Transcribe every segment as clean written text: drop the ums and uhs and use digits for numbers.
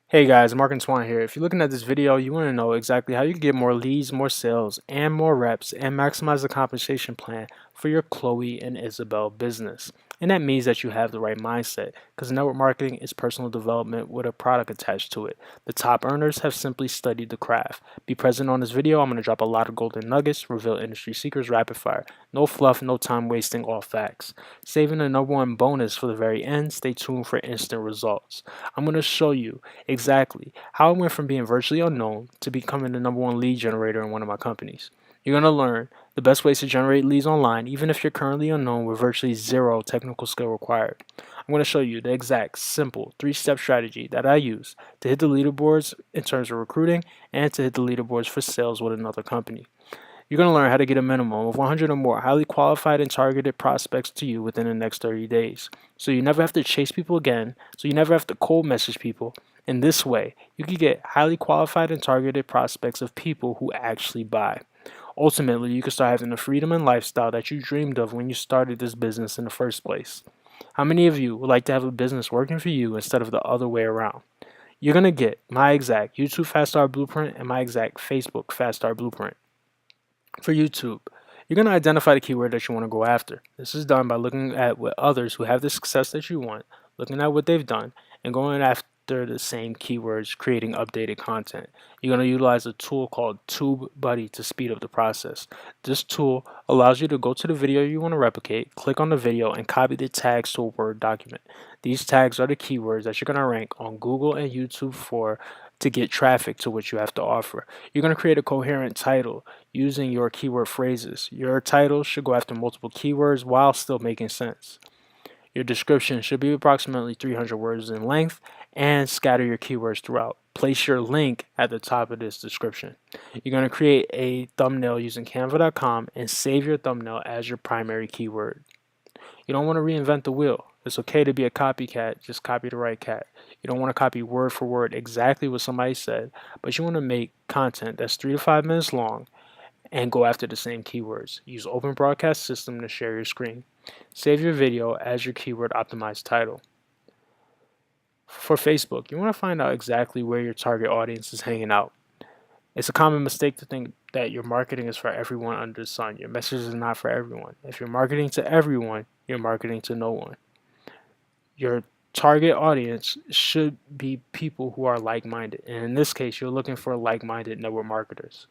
Hey guys, Mark and Swan here. If you're looking at this video, you want to know exactly how you can get more leads, more sales, and more reps, and maximize the compensation plan for your Chloe and Isabel business. And that means that you have the right mindset, because network marketing is personal development with a product attached to it. The top earners have simply studied the craft. Be present on this video. I'm going to drop a lot of golden nuggets, reveal industry secrets rapid fire. No fluff, no time wasting, all facts. Saving the number one bonus for the very end. Stay tuned for instant results. I'm going to show you exactly how I went from being virtually unknown to becoming the number one lead generator in one of my companies. You're going to learn the best ways to generate leads online, even if you're currently unknown with virtually zero technical skill required. I'm going to show you the exact, simple, three-step strategy that I use to hit the leaderboards in terms of recruiting and to hit the leaderboards for sales with another company. You're going to learn how to get a minimum of 100 or more highly qualified and targeted prospects to you within the next 30 days. So you never have to chase people again, so you never have to cold message people. In this way, you can get highly qualified and targeted prospects of people who actually buy. Ultimately, you can start having the freedom and lifestyle that you dreamed of when you started this business in the first place. How many of you would like to have a business working for you instead of the other way around? You're going to get my exact YouTube Fast Start Blueprint and my exact Facebook Fast Start Blueprint. For YouTube, you're going to identify the keyword that you want to go after. This is done by looking at what others who have the success that you want, looking at what they've done, and going after the same keywords, creating updated content. You're going to utilize a tool called TubeBuddy to speed up the process. This tool allows you to go to the video you want to replicate, click on the video, and copy the tags to a Word document. These tags are the keywords that you're going to rank on Google and YouTube for to get traffic to what you have to offer. You're going to create a coherent title using your keyword phrases. Your title should go after multiple keywords while still making sense. Your description should be approximately 300 words in length and scatter your keywords throughout. Place your link at the top of this description. You're going to create a thumbnail using canva.com and save your thumbnail as your primary keyword. You don't want to reinvent the wheel. It's okay to be a copycat, just copy the right cat. You don't want to copy word for word exactly what somebody said, but you want to make content that's 3 to 5 minutes long and go after the same keywords. Use Open Broadcast System to share your screen. Save your video as your keyword optimized title. For Facebook, you want to find out exactly where your target audience is hanging out. It's a common mistake to think that your marketing is for everyone under the sun. Your message is not for everyone. If you're marketing to everyone, you're marketing to no one. Your target audience should be people who are like-minded. And in this case, you're looking for like-minded network marketers.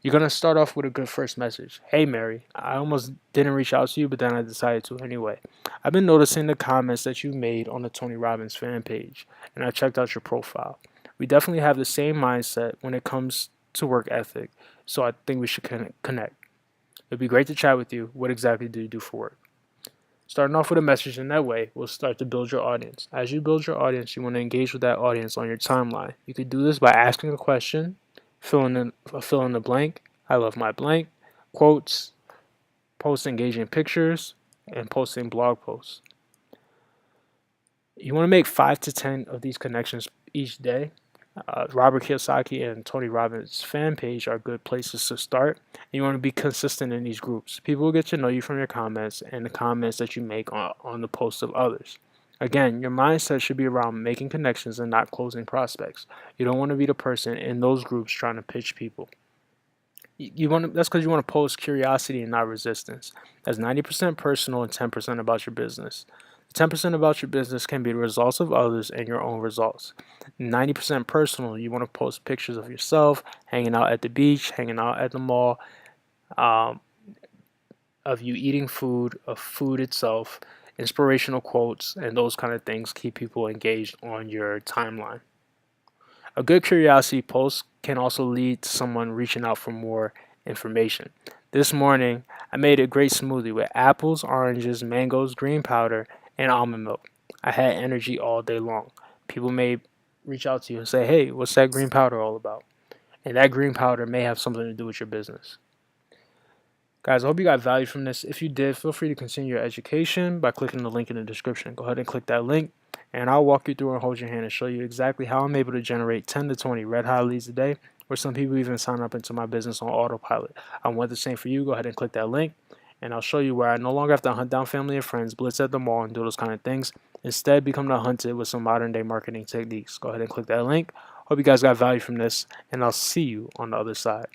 You're going to start off with a good first message. Hey, Mary, I almost didn't reach out to you, but then I decided to anyway. I've been noticing the comments that you made on the Tony Robbins fan page, and I checked out your profile. We definitely have the same mindset when it comes to work ethic, so I think we should connect. It'd be great to chat with you. What exactly do you do for work? Starting off with a message in that way will start to build your audience. As you build your audience, you want to engage with that audience on your timeline. You could do this by asking a question, fill in the blank, I love my blank, quotes, post engaging pictures, and posting blog posts. You want to make 5 to 10 of these connections each day. Robert Kiyosaki and Tony Robbins fan page are good places to start. You want to be consistent in these groups. People will get to know you from your comments and the comments that you make on the posts of others. Again, your mindset should be around making connections and not closing prospects. You don't want to be the person in those groups trying to pitch people. That's because you want to post curiosity and not resistance. That's 90% personal and 10% about your business. 10% about your business can be the results of others and your own results. 90% personal, you want to post pictures of yourself hanging out at the beach, hanging out at the mall, of you eating food, of food itself, inspirational quotes, and those kind of things keep people engaged on your timeline. A good curiosity post can also lead to someone reaching out for more information. This morning, I made a great smoothie with apples, oranges, mangoes, green powder, and almond milk. I had energy all day long. People may reach out to you and say, hey, what's that green powder all about? And that green powder may have something to do with your business. Guys, I hope you got value from this. If you did, feel free to continue your education by clicking the link in the description. Go ahead and click that link, and I'll walk you through and hold your hand and show you exactly how I'm able to generate 10 to 20 red hot leads a day, where some people even sign up into my business on autopilot. I want the same for you. Go ahead and click that link, and I'll show you where I no longer have to hunt down family and friends, blitz at the mall, and do those kind of things. Instead, become the hunted with some modern day marketing techniques. Go ahead and click that link. Hope you guys got value from this, and I'll see you on the other side.